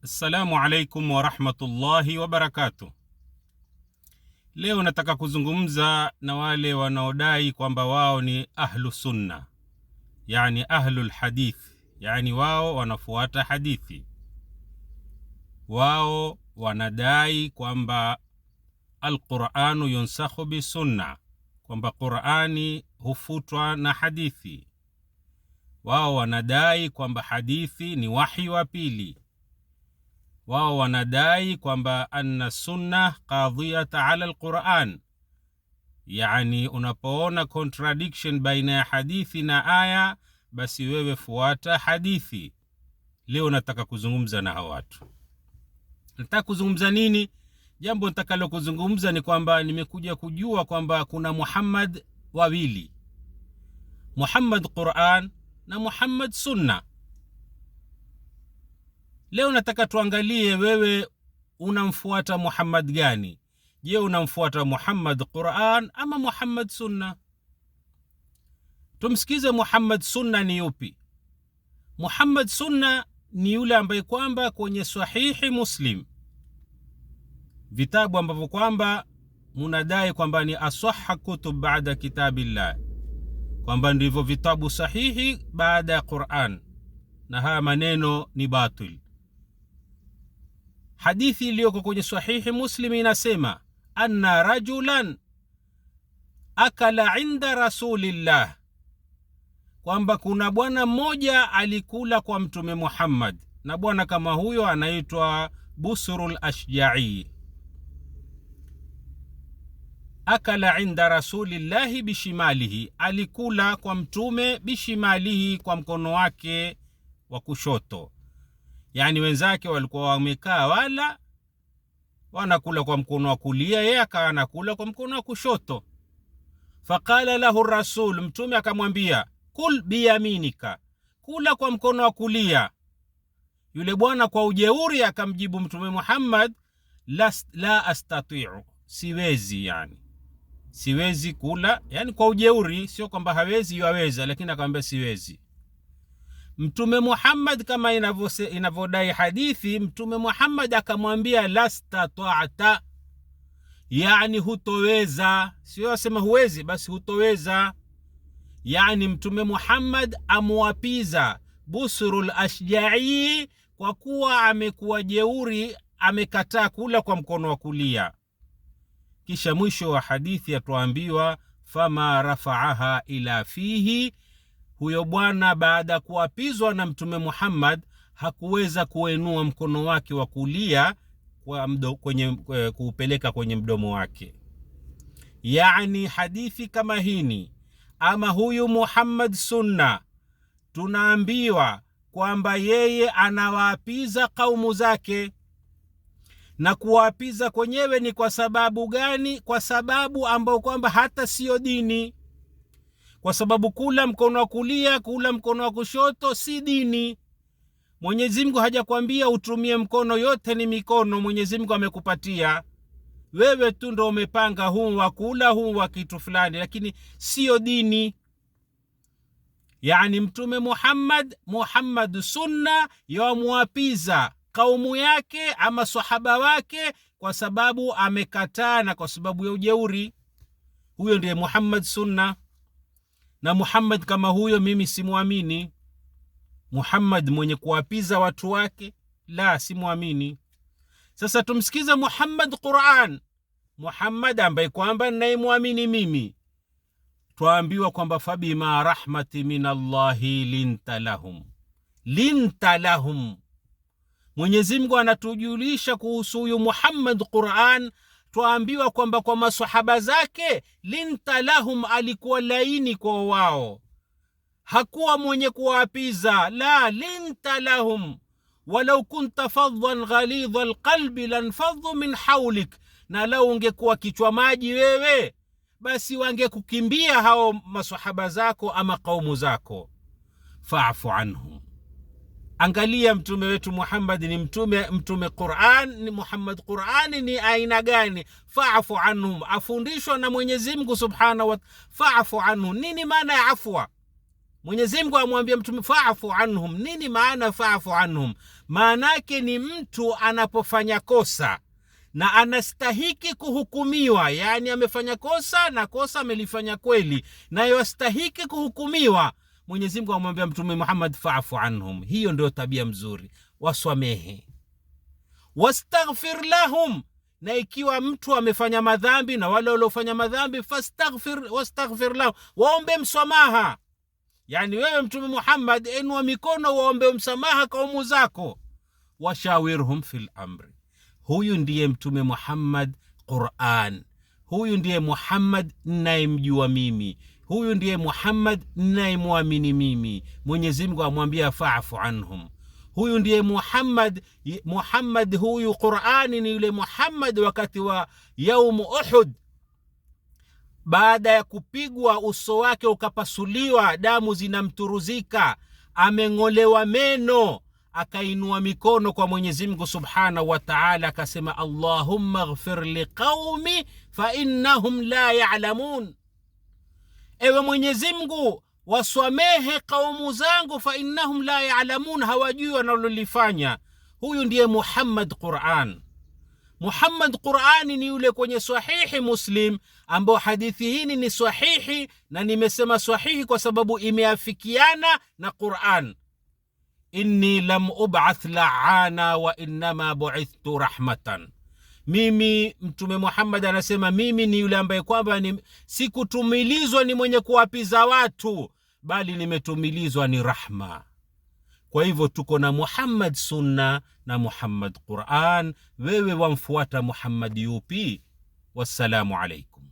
Assalamu alaikum wa rahmatullahi wa barakatuh. Leo nataka kuzungumza na wale wanaodai kwamba wao ni ahlu sunna, yani ahlul hadith, yani wao wanafuata hadithi. Wao wanadai kwamba al-Qur'anu yunsakhu bi sunna, kwamba Qur'ani hufutwa na hadithi. Wao wanadai kwamba hadithi ni wahi wa pili. Wao wanadai kwamba anna sunna qadhiyata ala al-Qur'an, yani unapoona contradiction baina ya hadithi na aya, basi wewe fuata hadithi. Leo nataka kuzungumza na hao watu. Nataka kuzungumza nini? Jambo nitakalo kuzungumza ni kwamba nimekuja kujua kwamba kuna Muhammad wawili, Muhammad Qur'an na Muhammad sunna. Leo nataka tuangalie wewe unamfuata Muhammad gani? Je, unamfuata Muhammad Qur'an ama Muhammad sunna? Tumsikize Muhammad sunna ni yupi. Muhammad sunna ni yule ambaye kwamba kwenye sahihi Muslim, vitabu ambavyo kwamba munadai kwamba ni asahha kutub baada kitabillah, kwamba ndivyo vitabu sahihi baada ya Qur'an, na haya maneno ni batil. Hadithi iliyoko kwenye sahihi Muslim inasema anna rajulan akala inda rasulillah, kwamba kuna bwana mmoja alikula kwa mtume Muhammad, na bwana kama huyo anaitwa Busrul Ashja'i. Akala inda rasulillahi bishimalihi, alikula kwa mtume bishimalihi, kwa mkono wake wa kushoto. Yani wenzake walikuwa wamekaa wala wanakula kwa mkono wa kulia, yeye akawa anakula kwa mkono wa kushoto. Faqala lahu rasul, mtume akamwambia kul biyaminika, kula kwa mkono wa kulia. Yule bwana kwa ujeuri akamjibu mtume Muhammad, la astati'u, siwezi, yani siwezi kula, yani kwa ujeuri, sio kwamba hawezi, yaweza, lakini akamwambia siwezi. Mtume Muhammad kama inavyodai hadithi, mtume Muhammad akamwambia lastata'ta, yani hutoweza, sio asema huwezi, basi hutoweza. Yani mtume Muhammad amwapiza Busrul Ashja'i kwa kuwa amekuwa jeuri, amekataa kula kwa mkono wa kulia. Kisha mwisho wa hadithi atuambiwa fama rafa'aha ila fihi, huyo bwana baada kuapizwa na mtume Muhammad hakuweza kuinua mkono wake wa kulia kuupeleka kwenye mdomo wake. Yani hadithi kama hini ama huyu Muhammad sunna, tunaambiwa kwamba yeye anawaapiza kaumu zake, na kuwaapiza kwenyewe ni kwa sababu gani? Kwa sababu ambao kwamba hata sio dini. Kwa sababu kula mkono wa kulia, kula mkono wa kushoto si dini. Mwenyezi Mungu hajakwambia utumie mkono, yote ni mikono Mwenyezi Mungu amekupatia. Wewe tu ndo umepanga huu wa kula, huu wa kitu fulani, lakini sio dini. Yani mtume Muhammad sunna yamwapiza kaumu yake ama sahaba wake kwa sababu amekataa na kwa sababu ya ujeuri. Huyo ndiye Muhammad sunna. Na Muhammad kama huyo mimi simuamini. Muhammad mwenye kuwapiza watu wake, la, simuamini. Sasa tumsikiza Muhammad Qur'an, Muhammad ambaye kwamba ninayemuamini mimi. Tuambiwa kwamba fabima rahmati minallahi linta lahum. Mwenyezi Mungu anatujulisha kuhusu huyu Muhammad Qur'an, tuambiwa kwamba kwa maswahaba zake linta lahum, alikuwa laini kwa wao, hakuwa mwenye kuwapiza. La, linta lahum walau kunta faddan ghalidha alqalbi lanfaddu min hawlik, na lau ungekuwa kichwa maji wewe, basi wangekukimbia hao maswahaba zako ama kaumu zako. Fa'fu anhum. Angalia mtume wetu Muhammad ni mtume Qur'an, ni Muhammad Qur'ani ni aina gani? Fa'fu anhum, afundishwa na Mwenyezi Mungu Subhanahu wa Ta'ala. Fa'fu anhum, nini maana ya afwa? Mwenyezi Mungu amwambia mtume fa'fu anhum. Nini maana fa'fu anhum? Maana yake ni mtu anapofanya kosa na anastahiki kuhukumiwa, yani amefanya kosa na kosa amelifanya kweli na yastahiki kuhukumiwa, Mwenyezi Mungu amwambia mtume Muhammad fa'fu anhum. Hiyo ndio tabia mzuri, waswamehe. Wastaghfir lahum, na ikiwa mtu amefanya madhambi na wale waliofanya madhambi, wastaghfir lahum, waombe msamaha. Yani wewe mtume Muhammad, enua mikono waombe msamaha kaumu zako. Washawirhum fil amri. Huyu ndiye mtume Muhammad Qur'an. Huyu ndiye Muhammad ninayemjua mimi. Huyu ndiye Muhammad ninayemwamini mimi. Mwenyezi Mungu amwambia fa'fu anhum. Huyu ndiye Muhammad huyu Qur'ani ni yule Muhammad wakati wa yaum Uhud, baada ya kupigwa uso wake ukapasuliwa, damu zinamturuzika, ameng'olewa meno, akainua mikono kwa Mwenyezi Mungu Subhanahu wa Ta'ala, akasema Allahumma ighfir liqaumi fa innahum la ya'lamun. Ewe Mwenyezi Mungu, waswamehe kaumu zangu, fa innahum la ya'lamun, hawajui wanalolifanya. Huyu ndiye Muhammad Qur'an. Muhammad Qur'ani ni yule kwenye sahihi Muslim, ambao hadithi hii ni sahihi, na nimesema sahihi kwa sababu imeafikiana na Qur'an. Inni lam ub'ath la'ana wa innama bu'ithtu rahmatan. Mimi mtume Muhammad anasema mimi ni yule ambaye kwamba sikutumilizwa ni mwenye kuwapiza watu, bali nimetumilizwa ni rahma. Kwa hivyo tuko na Muhammad sunna na Muhammad Qur'an. Wewe wamfuata Muhammad yupi? Wassalamu alaikum.